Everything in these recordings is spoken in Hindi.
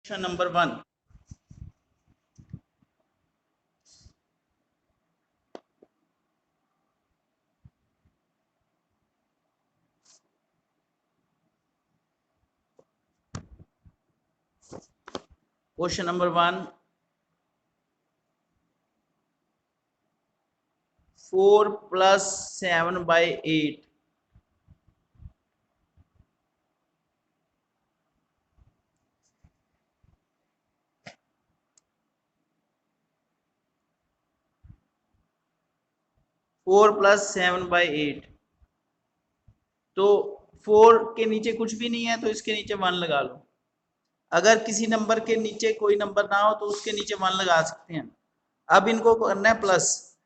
Question number 1। Question number 1, 4 + 7/8 4 + 7/8। तो 4 के नीचे कुछ भी नहीं है तो इसके नीचे 1 लगा लो। अगर किसी नंबर के नीचे कोई नंबर ना हो तो उसके नीचे 1 लगा सकते हैं। अब इनको करना है प्लस।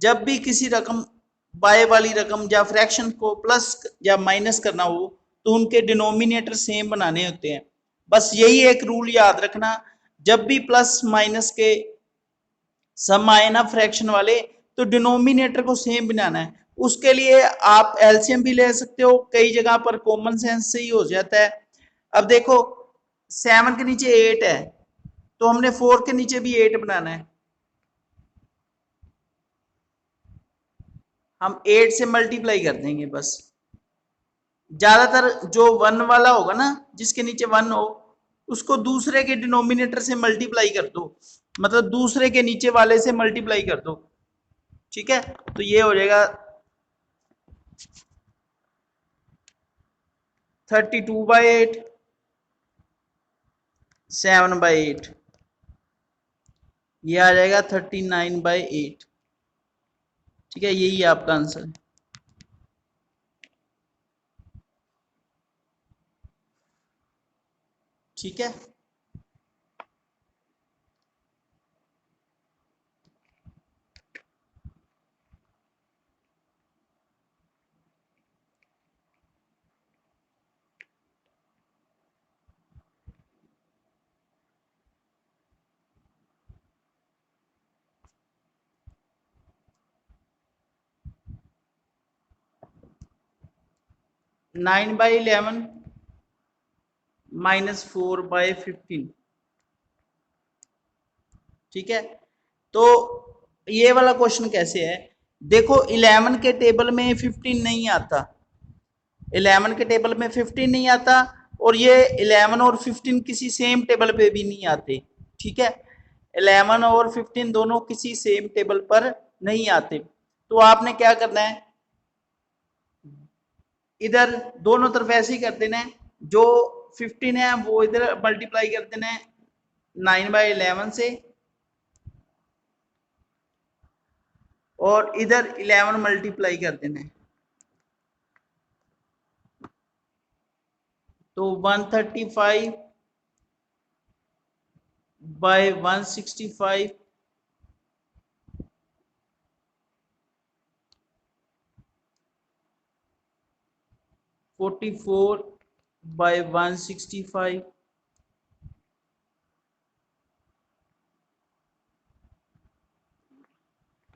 जब भी किसी रकम बाय वाली रकम या फ्रैक्शन को प्लस या माइनस करना हो तो उनके डिनोमिनेटर सेम बनाने होते हैं। बस यही एक रूल याद रखना, जब भी प्लस माइनस के सम आए ना फ्रैक्शन वाले तो डिनोमिनेटर को सेम बनाना है। उसके लिए आप एलसीएम भी ले सकते हो, कई जगह पर कॉमन सेंस से ही हो जाता है। अब देखो 7 के नीचे 8 है तो हमने 4 के नीचे भी 8 बनाना है। हम 8 से मल्टीप्लाई कर देंगे बस। ज्यादातर जो 1 वाला होगा ना, जिसके नीचे 1 हो, उसको दूसरे के डिनोमिनेटर से मल्टीप्लाई कर दो, मतलब दूसरे के नीचे वाले से मल्टीप्लाई कर दो। ठीक है, तो ये हो जाएगा 32/8 7/8, ये आ जाएगा 39/8। ठीक है, यही आपका आंसर है। ठीक है, (9/11 - 4/15). ठीक है, तो ये वाला क्वेश्चन कैसे है, देखो 11 के टेबल में 15 नहीं आता, 11 के टेबल में 15 नहीं आता, और ये 11 और 15 किसी सेम टेबल पे भी नहीं आते। ठीक है, 11 और 15 दोनों किसी सेम टेबल पर नहीं आते। तो आपने क्या करना है, इधर दोनों तरफ ऐसे ही कर देना है, जो 15 है वो इधर मल्टीप्लाई कर देना है 9/11 से, और इधर 11 मल्टीप्लाई कर देना है। तो 135/165 44/165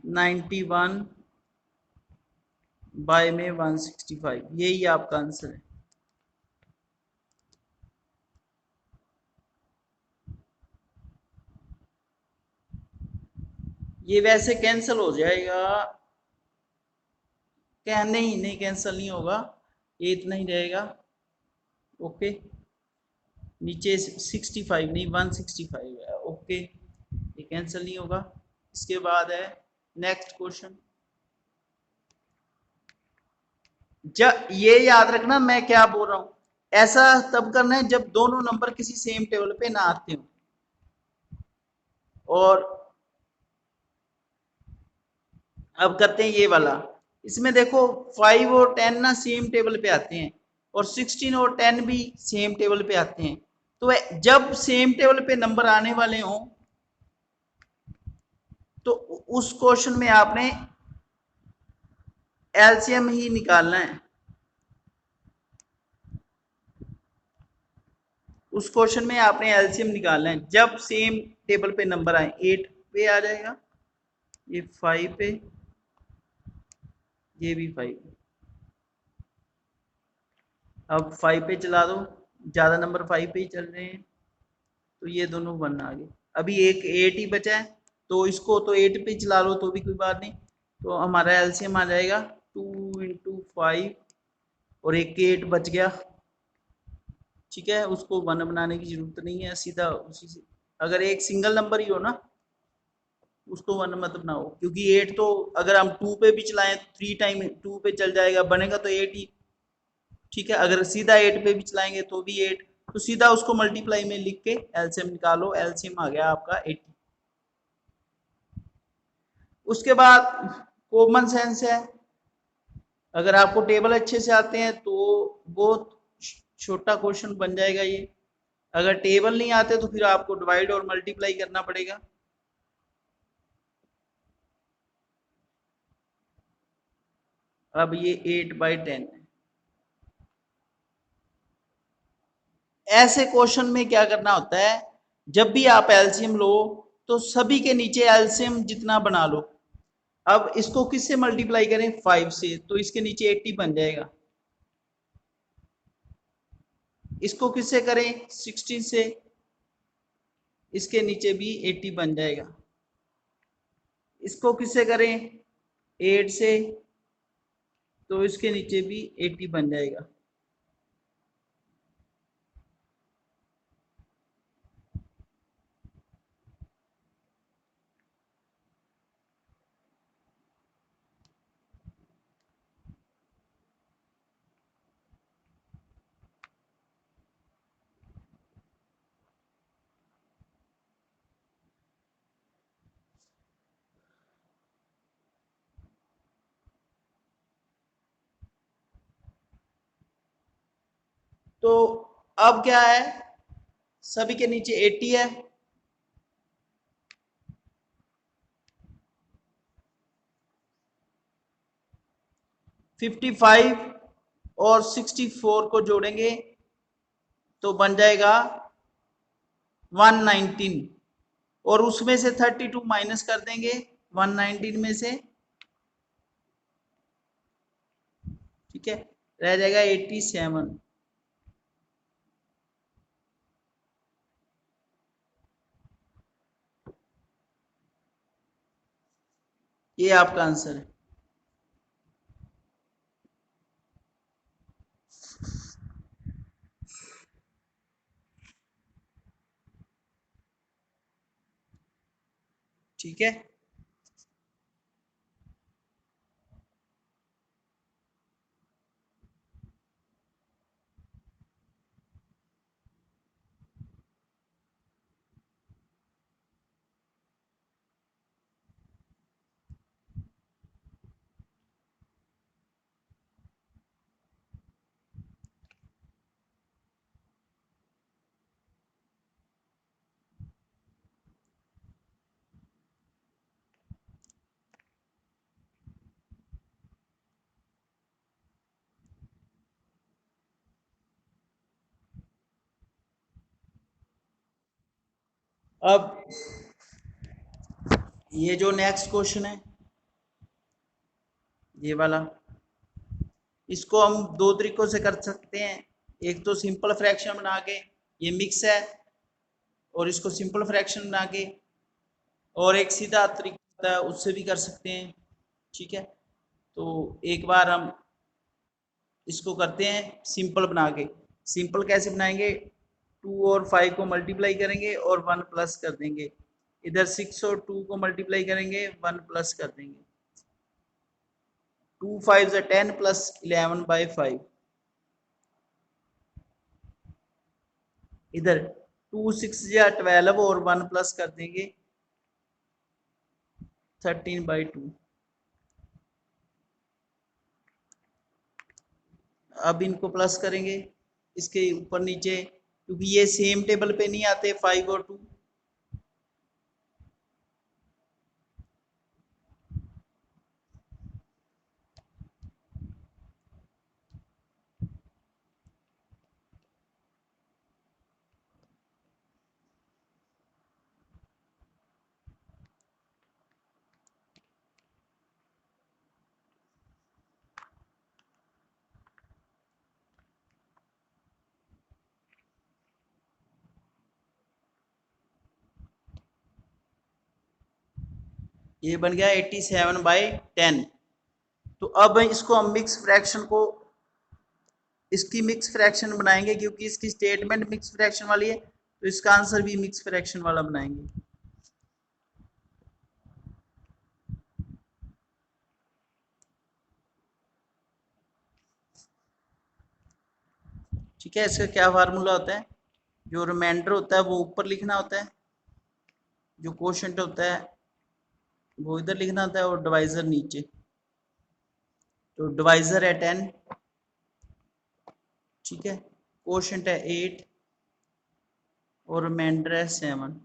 91/165, यही आपका आंसर है। ये वैसे कैंसिल हो जाएगा, क्या नहीं कैंसिल नहीं होगा, ये इतना ही रहेगा। ओके, नीचे 65 नहीं 165 है। ओके, ये कैंसिल नहीं होगा। इसके बाद है नेक्स्ट क्वेश्चन। जब ये याद रखना मैं क्या बोल रहा हूं, ऐसा तब करना है जब दोनों नंबर किसी सेम टेबल पे ना आते हो। और अब करते हैं ये वाला। इसमें देखो 5 और 10 ना सेम टेबल पे आते हैं, और 16 और 10 भी सेम टेबल पे आते हैं। तो जब सेम टेबल पे नंबर आने वाले हों तो उस क्वेश्चन में आपने एलसीएम ही निकालना है। उस क्वेश्चन में आपने एलसीएम निकालना है जब सेम टेबल पे नंबर आए। 8 पे आ जाएगा, ये 5 पे, ये भी 5। अब 5 पे चला दो, ज्यादा नंबर 5 पे ही चल रहे हैं। तो ये दोनों 1 आ गए। अभी एक 8 ही बचा है, तो इसको तो 8 पे चला लो तो भी कोई बात नहीं। तो हमारा एलसीएम आ जाएगा 2 इंटू 5 और एक 8 बच गया। ठीक है, उसको 1 बनाने की जरूरत नहीं है, सीधा उसी से। अगर एक सिंगल नंबर ही हो ना उसको 1 मत बनाओ, क्योंकि 8 तो अगर हम 2 पे भी चलाएं 3 टाइम 2 पे चल जाएगा, बनेगा तो 8 ही। ठीक है, अगर सीधा 8 पे भी चलाएंगे तो भी 8, तो सीधा उसको मल्टीप्लाई में लिख के एलसीएम निकालो, एलसीएम आ गया आपका 80। उसके बाद कॉमन सेंस है, अगर आपको टेबल अच्छे से आते हैं तो बहुत छोटा क्वेश्चन बन जाएगा ये। अगर टेबल नहीं आते तो फिर आपको डिवाइड और मल्टीप्लाई करना पड़ेगा। अब ये 8/10 है। ऐसे क्वेश्चन में क्या करना होता है, जब भी आप एलसीएम लो तो सभी के नीचे एलसीएम जितना बना लो। अब इसको किससे मल्टीप्लाई करें, 5 से, तो इसके नीचे 80 बन जाएगा। इसको किससे करें, 16 से, इसके नीचे भी 80 बन जाएगा। इसको किससे करें, 8 से, तो इसके नीचे भी 80 बन जाएगा। तो अब क्या है, सभी के नीचे 80 है, 55 और 64 को जोड़ेंगे तो बन जाएगा 119, और उसमें से 32 माइनस कर देंगे 119 में से। ठीक है, रह जाएगा 87। ये आपका आंसर है। ठीक है, अब ये जो नेक्स्ट क्वेश्चन है ये वाला, इसको हम दो तरीकों से कर सकते हैं। एक तो सिंपल फ्रैक्शन बना के, ये मिक्स है, और इसको सिंपल फ्रैक्शन बना के, और एक सीधा तरीका होता है उससे भी कर सकते हैं। ठीक है, तो एक बार हम इसको करते हैं सिंपल बना के। सिंपल कैसे बनाएंगे, 2 और 5 को मल्टीप्लाई करेंगे और 1 प्लस कर देंगे, इधर 6 और 2 को मल्टीप्लाई करेंगे 1 प्लस कर देंगे। 2 5 10 प्लस 11/5, इधर 2 6 12 और 1 प्लस कर देंगे 13/2। अब इनको प्लस करेंगे इसके ऊपर नीचे, क्योंकि ये सेम टेबल पे नहीं आते 5 और 2। ये बन गया 87/10। तो अब इसको हम मिक्स फ्रैक्शन को, इसकी मिक्स फ्रैक्शन बनाएंगे, क्योंकि इसकी स्टेटमेंट मिक्स फ्रैक्शन वाली है, तो इसका आंसर भी मिक्स फ्रैक्शन वाला बनाएंगे। ठीक है, इसका क्या फार्मूला होता है? जो रिमाइंडर होता है वो ऊपर लिखना होता है, जो कोशेंट होता है वो इधर लिखना होता है, और डिवाइजर नीचे। तो डिवाइजर है 10, ठीक है, कोशेंट है 8 और रिमाइंडर है 7।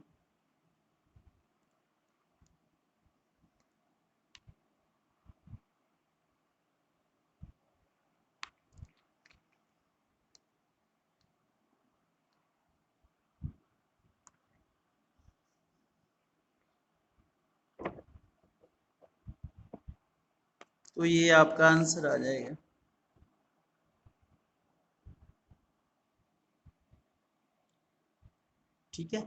तो ये आपका आंसर आ जाएगा। ठीक है,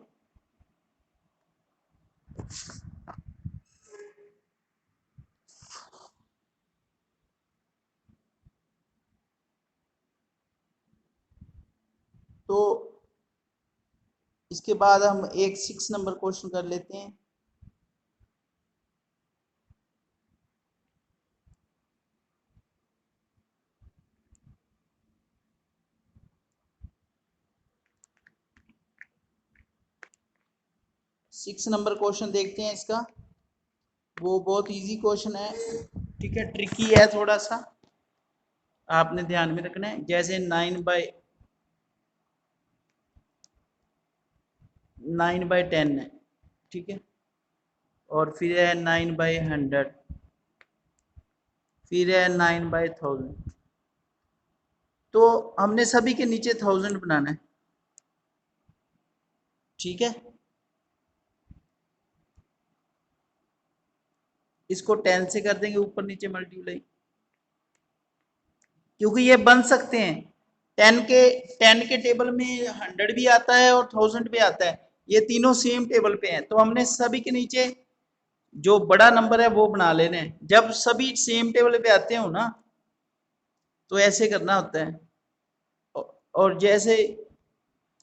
तो इसके बाद हम एक 6 नंबर क्वेश्चन कर लेते हैं। 6 नंबर क्वेश्चन देखते हैं इसका। वो बहुत इजी क्वेश्चन है, ठीक है, ट्रिकी है थोड़ा सा, आपने ध्यान में रखना है। जैसे 9/10 है, ठीक है, और फिर है 9/100, फिर है 9/1000। तो हमने सभी के नीचे 1000 बनाना है, ठीक है। इसको 10 से कर देंगे ऊपर नीचे मल्टीप्लाई, क्योंकि ये बन सकते हैं। 10 के टेबल में 100 भी आता है और 1000 भी आता है, ये तीनों सेम टेबल पे हैं, तो हमने सभी के नीचे जो बड़ा नंबर है वो बना लेने हैं। जब सभी सेम टेबल पे आते हो ना, तो ऐसे करना होता है। और जैसे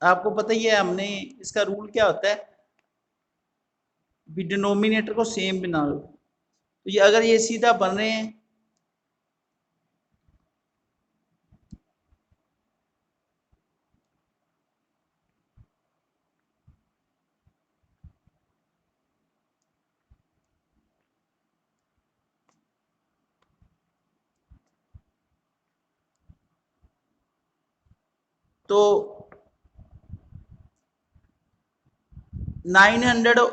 आपको पता ही है, हमने इसका रूल क्या होता है, भी डिनोमिनेटर को सेम बना लो। तो ये अगर ये सीधा बन रहे हैं, तो 900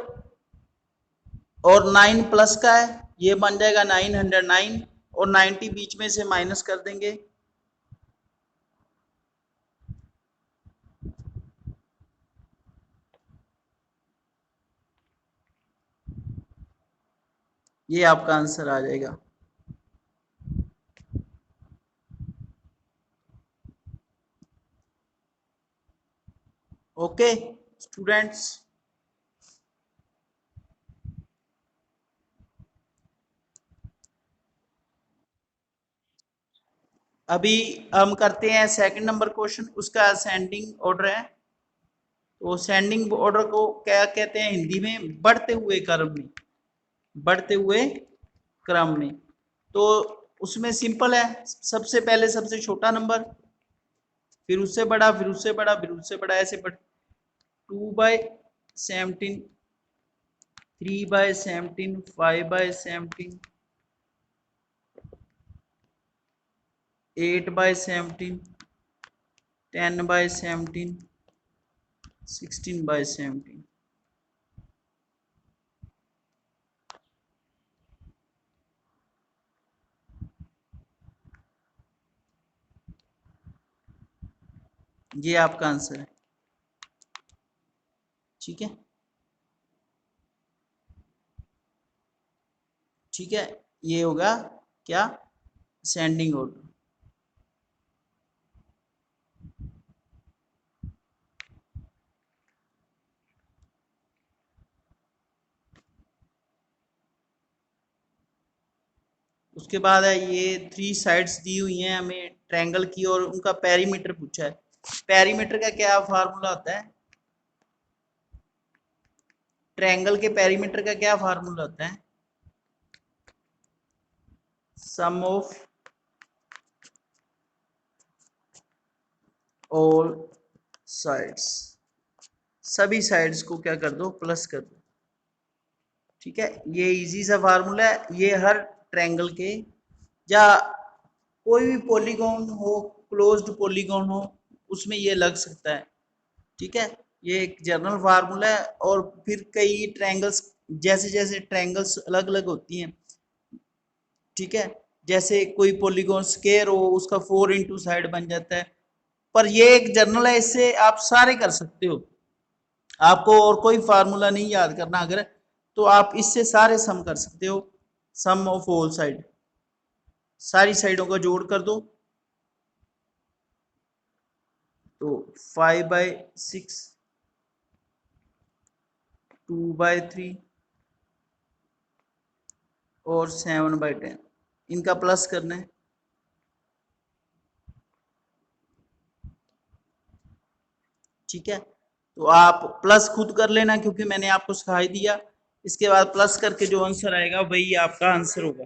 और 9 प्लस का है, ये बन जाएगा 909, और 90 बीच में से माइनस कर देंगे, ये आपका आंसर आ जाएगा। ओके स्टूडेंट्स, अभी हम करते हैं सेकंड नंबर क्वेश्चन, उसका असेंडिंग ऑर्डर है। तो सेंडिंग ऑर्डर को क्या कहते हैं हिंदी में? बढ़ते हुए क्रम में, बढ़ते हुए क्रम में। तो उसमें सिंपल है, सबसे पहले सबसे छोटा नंबर, फिर उससे बड़ा, फिर उससे बड़ा, फिर उससे बड़ा, ऐसे बढ़ 2/17, 3/17, 5/17, 8/17, 10/17, 16/17। ये आपका आंसर है, ठीक है, ठीक है। ये होगा क्या? Sending order. उसके बाद है ये 3 साइड्स दी हुई हैं हमें ट्रायंगल की और उनका पेरीमीटर पूछा है। पेरीमीटर का क्या फार्मूला होता है? ट्रायंगल के पेरीमीटर का क्या फार्मूला होता है? सम ऑफ ऑल साइड्स, सभी साइड्स को क्या कर दो, प्लस कर दो। ठीक है, ये इजी सा फार्मूला है। ये हर ट्रायंगल के या कोई भी पॉलीगॉन हो, क्लोज्ड पॉलीगॉन हो, उसमें ये लग सकता है। ठीक है, ये एक जनरल फार्मूला है। और फिर कई ट्रायंगल्स, जैसे जैसे ट्रायंगल्स अलग अलग होती हैं, ठीक है, जैसे कोई पॉलीगॉन स्क्वायर हो उसका 4 इंटू साइड बन जाता है। पर ये एक जनरल है, इससे आप सारे कर सकते हो। आपको और कोई फार्मूला नहीं याद करना, अगर तो आप इससे सारे सम कर सकते हो। सम ऑफ ऑल साइड, सारी साइडों का जोड़ कर दो तो 5/6, 2/3 और 7/10, इनका प्लस करना है। ठीक है, तो आप प्लस खुद कर लेना क्योंकि मैंने आपको सिखा ही दिया। इसके बाद प्लस करके जो आंसर आएगा वही आपका आंसर होगा।